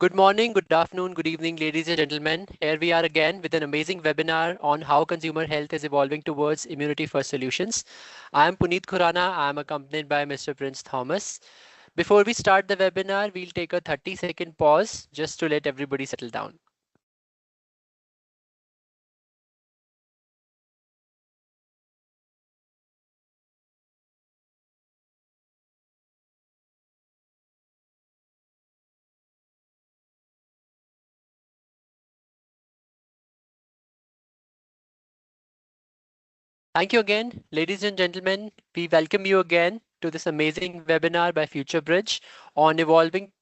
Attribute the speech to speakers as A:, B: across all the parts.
A: Good morning, good afternoon, good evening, ladies and gentlemen. Here we are again with an amazing webinar on how consumer health is evolving towards immunity first solutions. I am Puneet Khurana. I am accompanied by Mr. Prince Thomas. Before we start the webinar, we'll take a 30-second pause just to let everybody settle down. Thank you again, ladies and gentlemen. We welcome you again to this amazing webinar by FutureBridge on evolving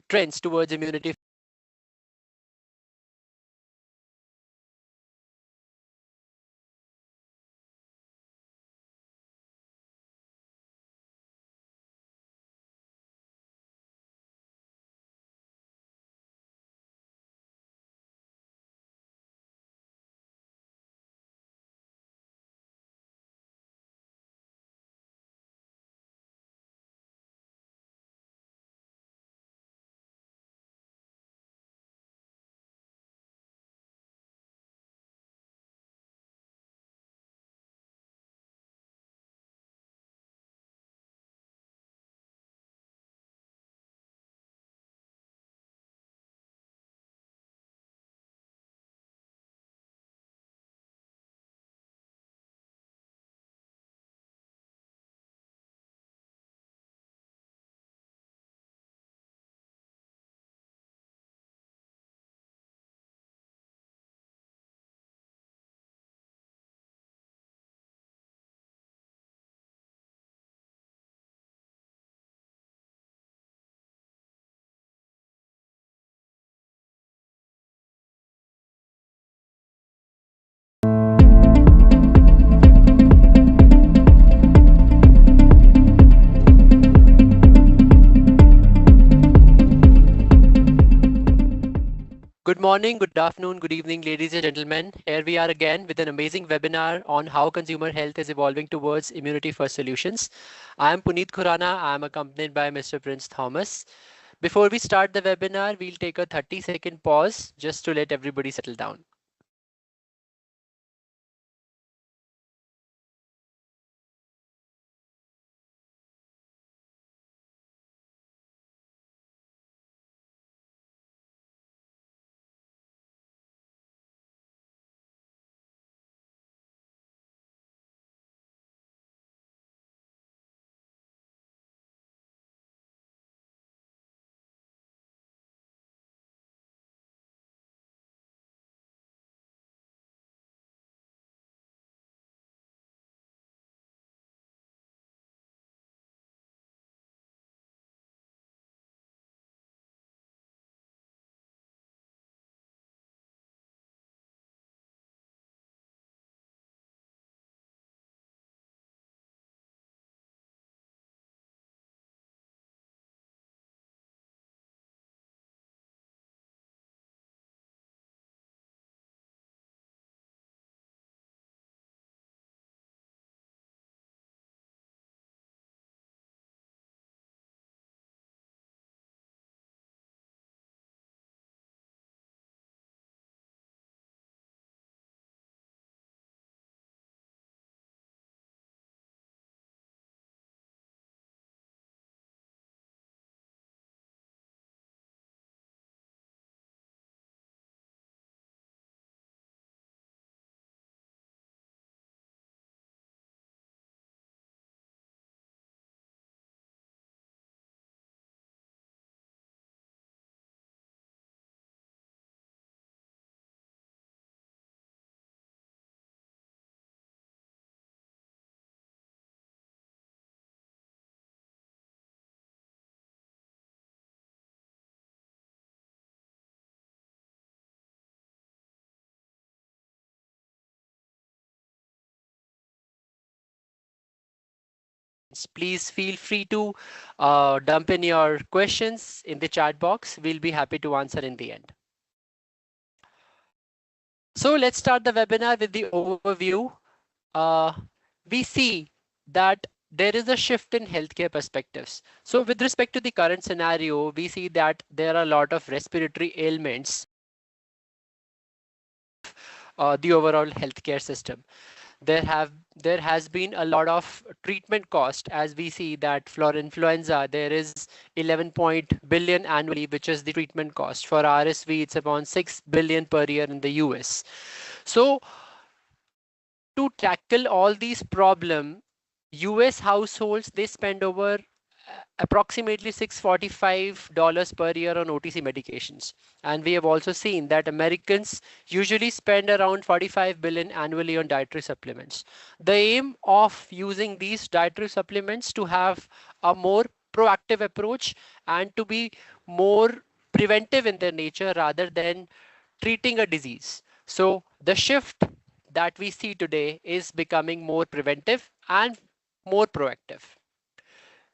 A: trends towards immunity. Good morning, good afternoon, good evening, ladies and gentlemen. Here we are again with an amazing webinar on how consumer health is evolving towards immunity first solutions. I am Puneet Khurana. I am accompanied by Mr. Prince Thomas. Before we start the webinar, we'll take a 30-second pause just to let everybody settle down. Please feel free to dump in your questions in the chat box. We'll be happy to answer in the end. So let's start the webinar with the overview. We see that there is a shift in healthcare perspectives. So with respect to the current scenario, we see that there are a lot of respiratory ailments, the overall healthcare system. There has been a lot of treatment cost, as we see that for influenza there is 11 point billion annually, which is the treatment cost. For RSV it's around 6 billion per year in the US. So to tackle all these problems, US households, they spend over approximately $645 per year on OTC medications. And we have also seen that Americans usually spend around 45 billion annually on dietary supplements. The aim of using these dietary supplements to have a more proactive approach and to be more preventive in their nature rather than treating a disease. So the shift that we see today is becoming more preventive and more proactive.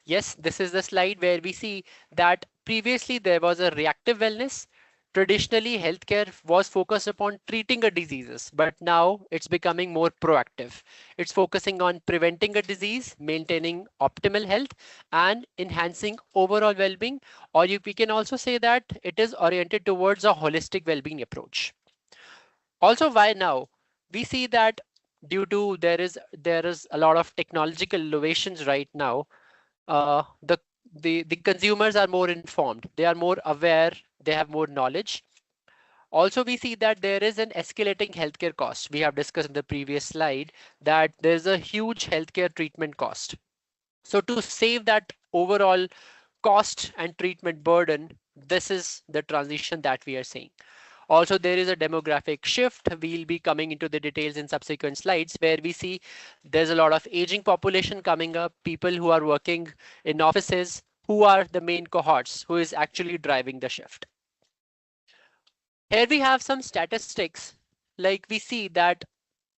A: Yes, this is the slide where we see that previously there was a reactive wellness. Traditionally, healthcare was focused upon treating a diseases, but now it's becoming more proactive. It's focusing on preventing a disease, maintaining optimal health, and enhancing overall well-being. Or we can also say that it is oriented towards a holistic well-being approach. Also, why now? We see that due to there is a lot of technological innovations right now, uh, the the consumers are more informed, they are more aware, they have more knowledge. Also, we see that there is an escalating healthcare cost. We have discussed in the previous slide that there's a huge healthcare treatment cost. So to save that overall cost and treatment burden, this is the transition that we are seeing. Also, there is a demographic shift. We'll be coming into the details in subsequent slides where we see there's a lot of aging population coming up, people who are working in offices, who are the main cohorts, who is actually driving the shift. Here we have some statistics, like we see that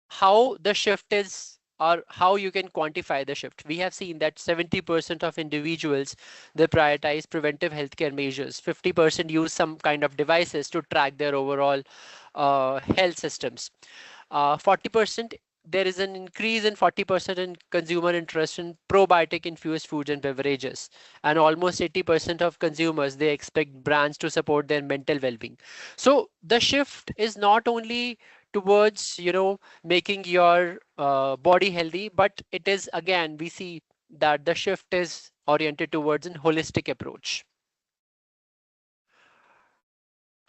A: how the shift is or how you can quantify the shift. We have seen that 70% of individuals, they prioritize preventive healthcare measures. 50% use some kind of devices to track their overall health systems. 40%, there is an increase in 40% in consumer interest in probiotic infused foods and beverages. And almost 80% of consumers, they expect brands to support their mental well-being. So the shift is not only towards, making your body healthy, but it is, again, we see that the shift is oriented towards an holistic approach.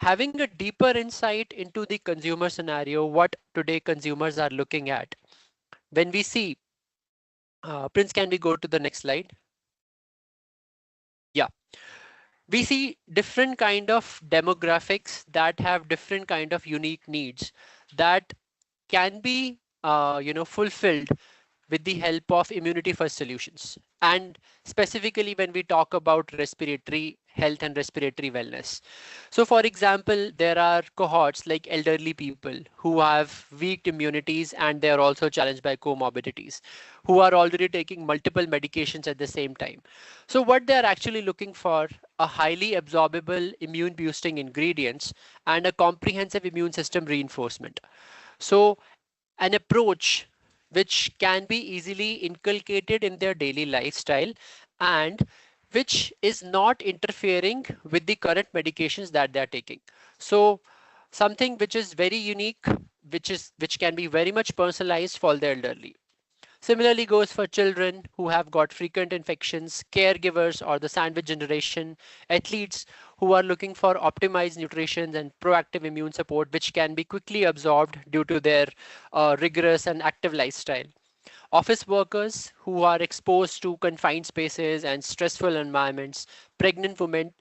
A: Having a deeper insight into the consumer scenario, what today consumers are looking at. When we see, Prince, can we go to the next slide? Yeah, we see different kind of demographics that have different kind of unique needs that can be fulfilled with the help of immunity first solutions. And specifically when we talk about respiratory health and respiratory wellness. So for example, there are cohorts like elderly people who have weak immunities and they are also challenged by comorbidities, who are already taking multiple medications at the same time. So what they are actually looking for, a highly absorbable immune boosting ingredients and a comprehensive immune system reinforcement. So an approach which can be easily inculcated in their daily lifestyle and which is not interfering with the current medications that they are taking. So something which is very unique, which can be very much personalized for the elderly. Similarly goes for children who have got frequent infections, caregivers or the sandwich generation, athletes who are looking for optimized nutrition and proactive immune support, which can be quickly absorbed due to their rigorous and active lifestyle. Office workers who are exposed to confined spaces and stressful environments, pregnant women,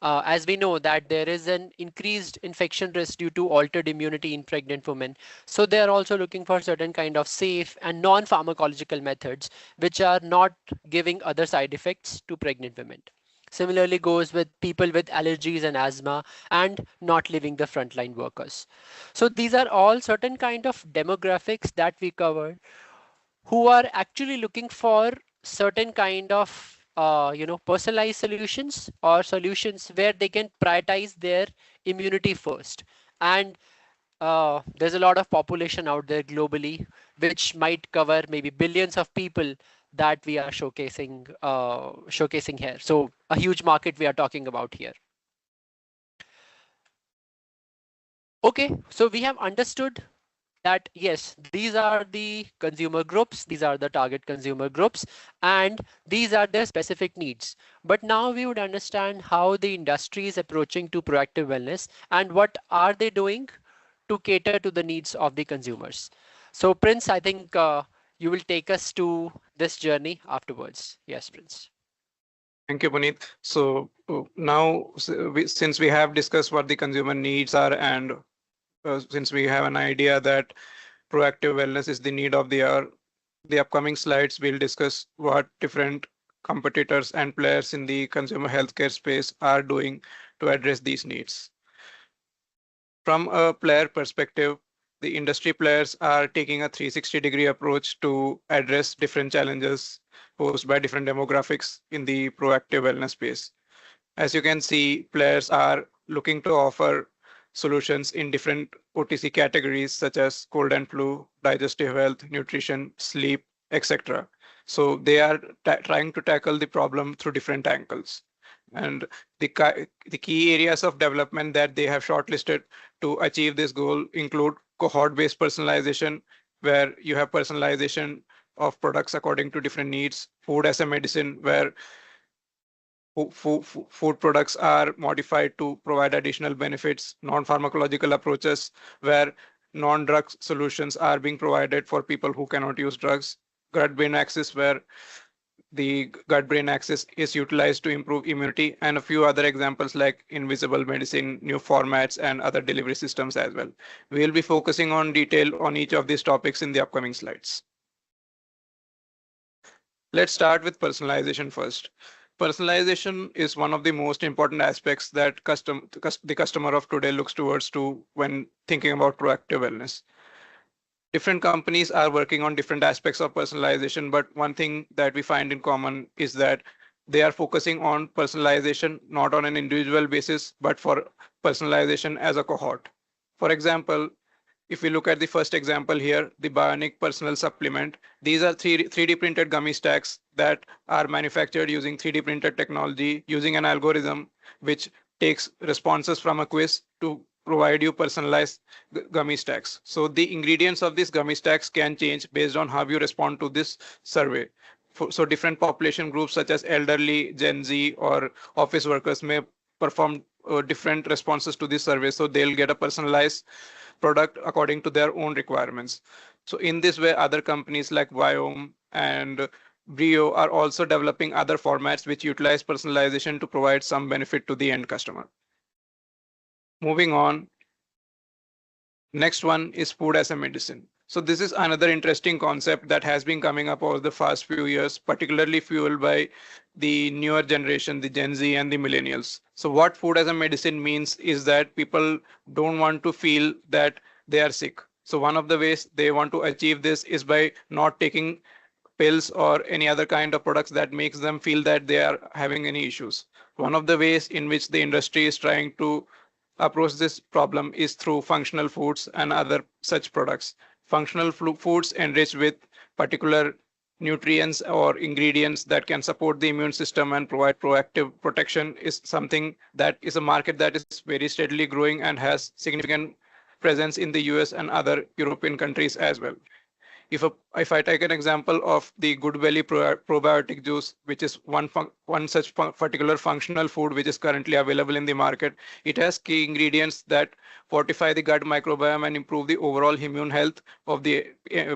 A: as we know that there is an increased infection risk due to altered immunity in pregnant women. So they are also looking for certain kind of safe and non-pharmacological methods, which are not giving other side effects to pregnant women. Similarly goes with people with allergies and asthma and not leaving the frontline workers. So these are all certain kind of demographics that we cover who are actually looking for certain kind of personalized solutions or solutions where they can prioritize their immunity first. And there's a lot of population out there globally which might cover maybe billions of people that we are showcasing here. So a huge market we are talking about here. Okay, so we have understood that yes, these are the consumer groups, these are the target consumer groups, and these are their specific needs. But now we would understand how the industry is approaching to proactive wellness and what are they doing to cater to the needs of the consumers. So Prince, I think you will take us to this journey afterwards. Yes, Prince.
B: Thank you, Puneet. So now, since we have discussed what the consumer needs are, and since we have an idea that proactive wellness is the need of the hour, the upcoming slides will discuss what different competitors and players in the consumer healthcare space are doing to address these needs. From a player perspective, the industry players are taking a 360-degree approach to address different challenges posed by different demographics in the proactive wellness space. As you can see, players are looking to offer solutions in different OTC categories such as cold and flu, digestive health, nutrition, sleep, etc. So they are trying to tackle the problem through different angles. And the key areas of development that they have shortlisted to achieve this goal include cohort-based personalization, where you have personalization of products according to different needs, food as a medicine, where food products are modified to provide additional benefits, non-pharmacological approaches, where non-drug solutions are being provided for people who cannot use drugs, gut-brain axis, where the gut-brain axis is utilized to improve immunity, and a few other examples like invisible medicine, new formats, and other delivery systems as well. We will be focusing on detail on each of these topics in the upcoming slides. Let's start with personalization first. Personalization is one of the most important aspects that the customer of today looks towards to when thinking about proactive wellness. Different companies are working on different aspects of personalization, but one thing that we find in common is that they are focusing on personalization not on an individual basis, but for personalization as a cohort. For example, if we look at the first example here, the Bionic Personal Supplement, these are 3D printed gummy stacks that are manufactured using 3D printed technology, using an algorithm which takes responses from a quiz to provide you personalized gummy stacks. So the ingredients of these gummy stacks can change based on how you respond to this survey. So different population groups such as elderly, Gen Z, or office workers may perform different responses to this survey. So they'll get a personalized product according to their own requirements. So in this way, other companies like Viome and Brio are also developing other formats which utilize personalization to provide some benefit to the end customer. Moving on, next one is food as a medicine. So this is another interesting concept that has been coming up over the past few years, particularly fueled by the newer generation, the Gen Z and the millennials. So what food as a medicine means is that people don't want to feel that they are sick. So one of the ways they want to achieve this is by not taking pills or any other kind of products that makes them feel that they are having any issues. One of the ways in which the industry is trying to approach this problem is through functional foods and other such products. Functional foods enriched with particular nutrients or ingredients that can support the immune system and provide proactive protection is something that is a market that is very steadily growing and has significant presence in the US and other European countries as well. If I take an example of the Goodbelly probiotic juice, which is one such particular functional food which is currently available in the market, it has key ingredients that fortify the gut microbiome and improve the overall immune health of the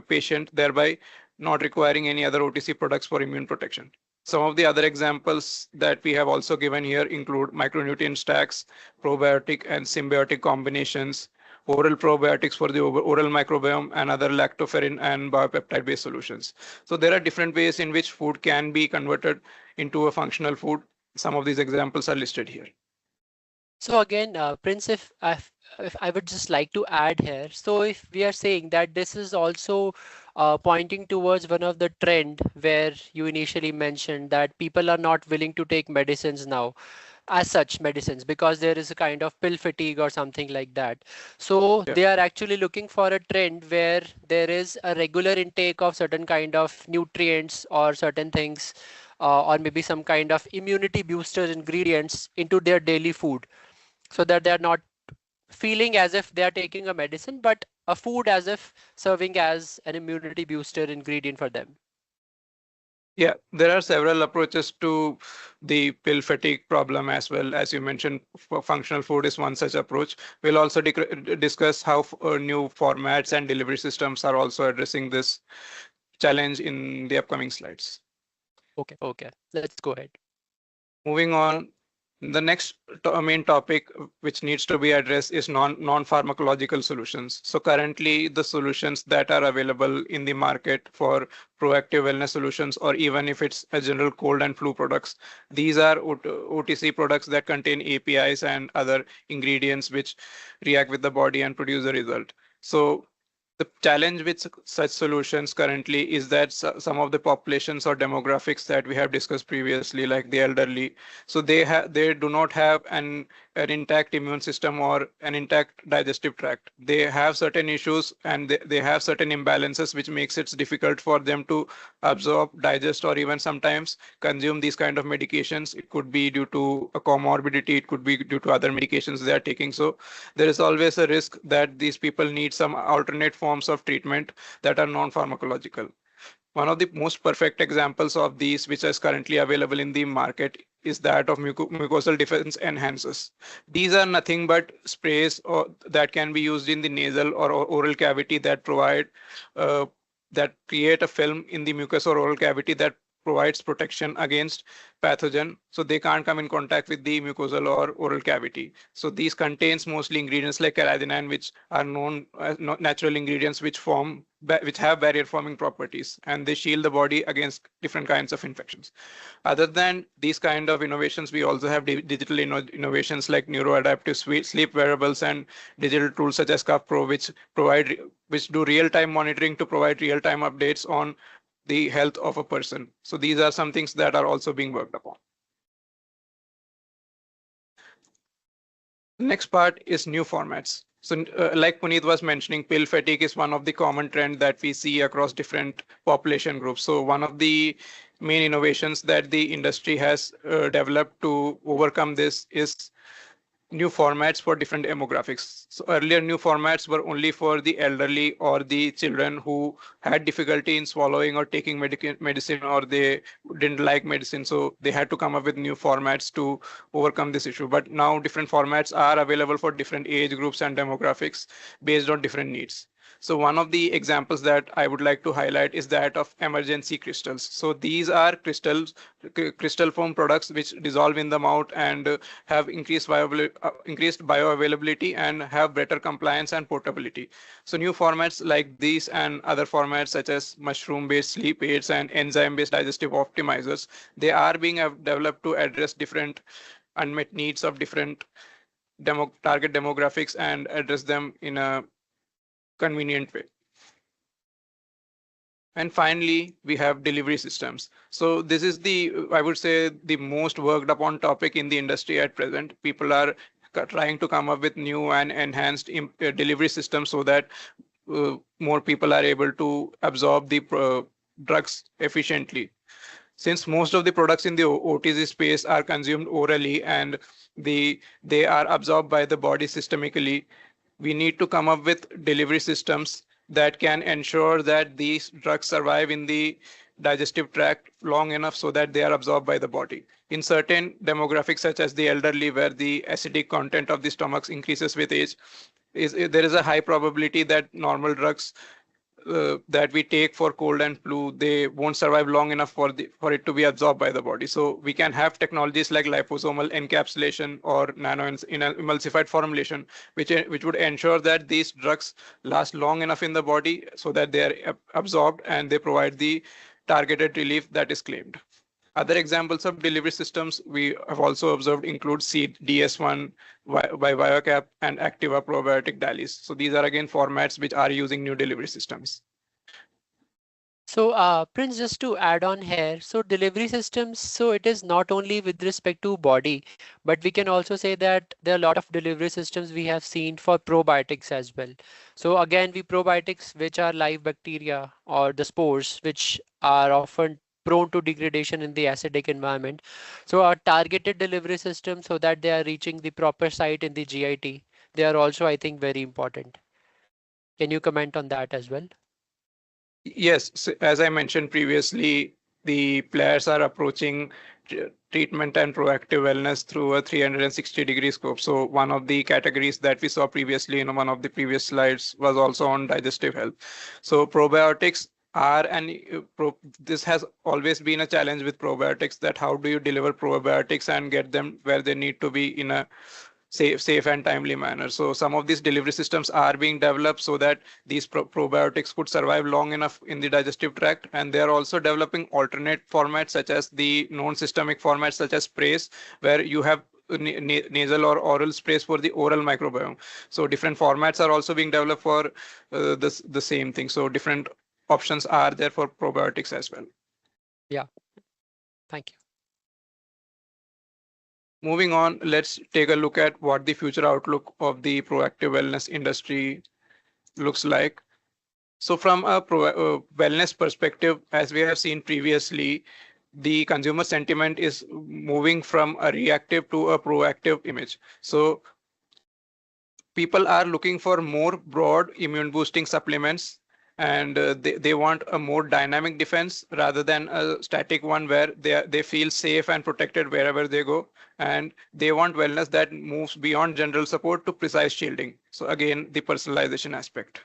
B: patient, thereby not requiring any other OTC products for immune protection. Some of the other examples that we have also given here include micronutrient stacks, probiotic and symbiotic combinations, oral probiotics for the oral microbiome, and other lactoferrin and biopeptide based solutions. So there are different ways in which food can be converted into a functional food. Some of these examples are listed here.
A: So again, Prince, if I would just like to add here, so if we are saying that this is also pointing towards one of the trend where you initially mentioned that people are not willing to take medicines now, as such medicines, because there is a kind of pill fatigue or something like that. So
B: Yeah.
A: they are actually looking for a trend where there is a regular intake of certain kind of nutrients or certain things, or maybe some kind of immunity booster ingredients into their daily food, so that they are not feeling as if they are taking a medicine, but a food as if serving as an immunity booster ingredient for them.
B: Yeah, there are several approaches to the pill fatigue problem as well. As you mentioned, functional food is one such approach. We'll also discuss how new formats and delivery systems are also addressing this challenge in the upcoming slides.
A: Okay, let's go ahead.
B: Moving on, the next main topic which needs to be addressed is non-pharmacological solutions. So currently, the solutions that are available in the market for proactive wellness solutions, or even if it's a general cold and flu products, these are OTC products that contain APIs and other ingredients which react with the body and produce a result. So the challenge with such solutions currently is that some of the populations or demographics that we have discussed previously, like the elderly, so they do not have an intact immune system or an intact digestive tract. They have certain issues and they have certain imbalances, which makes it difficult for them to absorb, digest, or even sometimes consume these kind of medications. It could be due to a comorbidity, it could be due to other medications they are taking. So there is always a risk that these people need some alternate forms of treatment that are non-pharmacological. One of the most perfect examples of these, which is currently available in the market, is that of mucosal defense enhancers. These are nothing but sprays that can be used in the nasal or oral cavity uh, that create a film in the mucus or oral cavity that provides protection against pathogen, so they can't come in contact with the mucosal or oral cavity. So these contains mostly ingredients like carrageenan, which are known as natural ingredients which have barrier forming properties, and they shield the body against different kinds of infections. Other than these kind of innovations, we also have digital innovations like neuroadaptive sleep wearables and digital tools such as Cuff Pro, which do real-time monitoring to provide real-time updates on the health of a person. So these are some things that are also being worked upon. Next part is new formats. So like Puneet was mentioning, pill fatigue is one of the common trends that we see across different population groups. So one of the main innovations that the industry has developed to overcome this is new formats for different demographics. So earlier new formats were only for the elderly or the children who had difficulty in swallowing or taking medicine, or they didn't like medicine. So they had to come up with new formats to overcome this issue. But now different formats are available for different age groups and demographics based on different needs. So one of the examples that I would like to highlight is that of emergency crystals. So these are crystal form products which dissolve in the mouth and have increased bioavailability and have better compliance and portability. So new formats like these and other formats such as mushroom-based sleep aids and enzyme-based digestive optimizers, they are being developed to address different unmet needs of different target demographics and address them in a convenient way. And finally, we have delivery systems. So this is I would say, the most worked upon topic in the industry at present. People are trying to come up with new and enhanced delivery systems so that more people are able to absorb the drugs efficiently. Since most of the products in the OTC space are consumed orally and they are absorbed by the body systemically, we need to come up with delivery systems that can ensure that these drugs survive in the digestive tract long enough so that they are absorbed by the body. In certain demographics, such as the elderly, where the acidic content of the stomachs increases with age, there is a high probability that normal drugs that we take for cold and flu, they won't survive long enough for it to be absorbed by the body. So we can have technologies like liposomal encapsulation or nano in an emulsified formulation, which would ensure that these drugs last long enough in the body so that they are absorbed and they provide the targeted relief that is claimed. Other examples of delivery systems we have also observed include Seed DS1 by Biocap and Activa probiotic dialysis. So these are again formats which are using new delivery systems.
A: So, Prince, just to add on here, so delivery systems, so it is not only with respect to body, but we can also say that there are a lot of delivery systems we have seen for probiotics as well. So again, we probiotics, which are live bacteria or the spores, which are often prone to degradation in the acidic environment. So our targeted delivery system so that they are reaching the proper site in the GIT, they are also, I think, very important. Can you comment on that as well?
B: Yes, as I mentioned previously, the players are approaching treatment and proactive wellness through a 360-degree scope. So one of the categories that we saw previously in one of the previous slides was also on digestive health. So probiotics are, and this has always been a challenge with probiotics, that how do you deliver probiotics and get them where they need to be in a safe and timely manner. So some of these delivery systems are being developed so that these probiotics could survive long enough in the digestive tract, and they are also developing alternate formats such as the non-systemic formats such as sprays, where you have nasal or oral sprays for the oral microbiome. So different formats are also being developed for the same thing. So different options are there for probiotics as well.
A: Yeah, thank you.
B: Moving on, let's take a look at what the future outlook of the proactive wellness industry looks like. So from a wellness perspective, as we have seen previously, the consumer sentiment is moving from a reactive to a proactive image. So people are looking for more broad immune boosting supplements, and they want a more dynamic defense rather than a static one where they feel safe and protected wherever they go, and they want wellness that moves beyond general support to precise shielding. So again, the personalization aspect.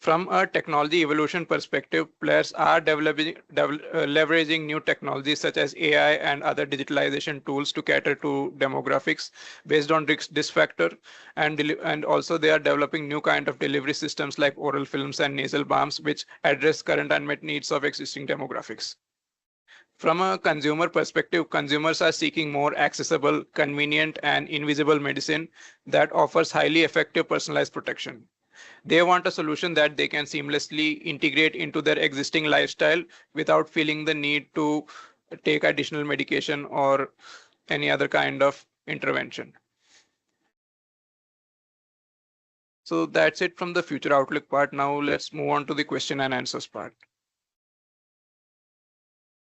B: From a technology evolution perspective, players are leveraging new technologies such as AI and other digitalization tools to cater to demographics based on risk factor, and also they are developing new kind of delivery systems like oral films and nasal balms, which address current unmet needs of existing demographics. From a consumer perspective, consumers are seeking more accessible, convenient, and invisible medicine that offers highly effective personalized protection. They want a solution that they can seamlessly integrate into their existing lifestyle without feeling the need to take additional medication or any other kind of intervention. So that's it from the future outlook part. Now let's move on to the question and answers part.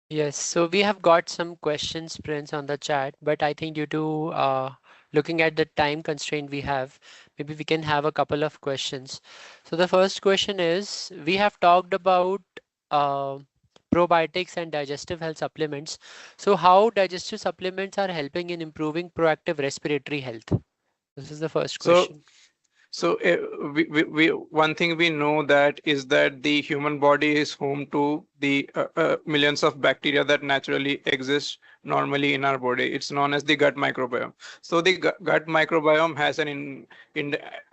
A: Yes, so we have got some questions, Prince, on the chat, but I think due to looking at the time constraint we have, maybe we can have a couple of questions. So the first question is, we have talked about uh, probiotics and digestive health supplements. So how digestive supplements are helping in improving proactive respiratory health? This is the first
B: So
A: question.
B: So one thing we know that is that the human body is home to the millions of bacteria that naturally exist normally in our body. It's known as the gut microbiome. So the gut microbiome has an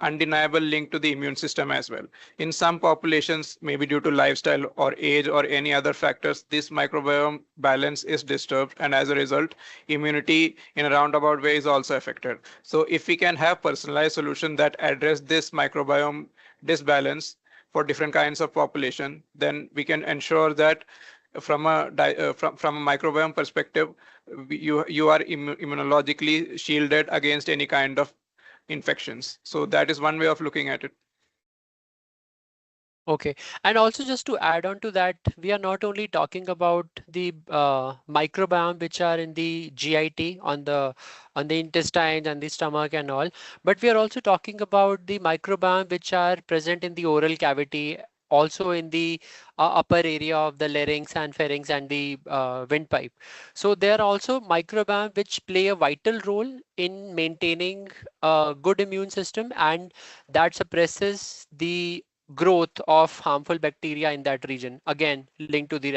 B: undeniable link to the immune system as well. In some populations, maybe due to lifestyle or age or any other factors, this microbiome balance is disturbed, and as a result, immunity in a roundabout way is also affected. So if we can have personalized solution that address this microbiome disbalance for different kinds of population, then we can ensure that from from a microbiome perspective, you are immunologically shielded against any kind of infections. So that is one way of looking at it.
A: Okay, and also just to add on to that, we are not only talking about the microbiome which are in the GIT on the intestines and the stomach and all, but we are also talking about the microbiome which are present in the oral cavity, also in the upper area of the larynx and pharynx and the windpipe. So there are also microbiome which play a vital role in maintaining a good immune system, and that suppresses the growth of harmful bacteria in that region, again linked to the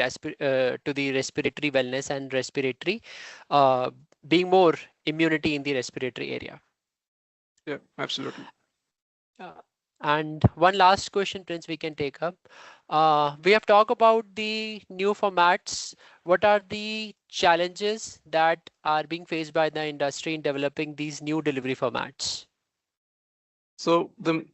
A: to the respiratory wellness and respiratory uh, being more immunity in the respiratory area.
B: Yeah, absolutely.
A: uh, and one last question, Prince, we can take up. We have talked about the new formats. What are the challenges that are being faced by the industry in developing these new delivery formats?
B: So the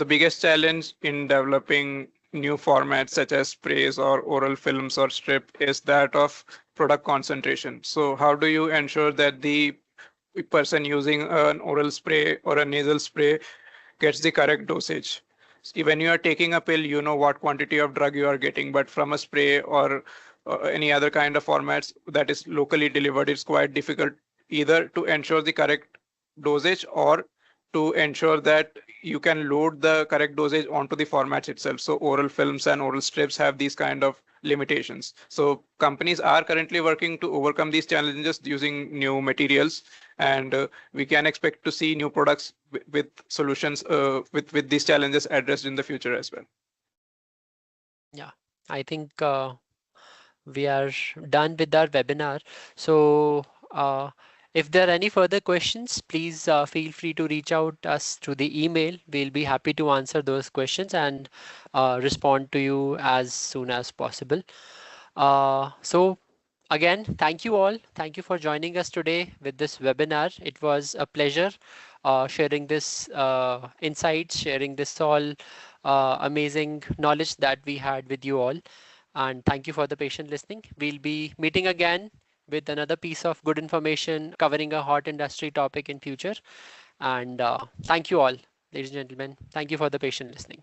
B: biggest challenge in developing new formats such as sprays or oral films or strip is that of product concentration. So how do you ensure that the person using an oral spray or a nasal spray gets the correct dosage? When you are taking a pill, you know what quantity of drug you are getting, but from a spray or any other kind of formats that is locally delivered, it's quite difficult either to ensure the correct dosage or to ensure that you can load the correct dosage onto the formats itself. So oral films and oral strips have these kind of limitations. So companies are currently working to overcome these challenges using new materials, and we can expect to see new products with solutions with these challenges addressed in the future as well.
A: Yeah, I think we are done with our webinar. So if there are any further questions, please feel free to reach out us through the email. We'll be happy to answer those questions and respond to you as soon as possible. So again, thank you all. Thank you for joining us today with this webinar. It was a pleasure sharing this insights, sharing this all amazing knowledge that we had with you all. And thank you for the patient listening. We'll be meeting again with another piece of good information covering a hot industry topic in future. And thank you all, ladies and gentlemen. Thank you for the patient listening.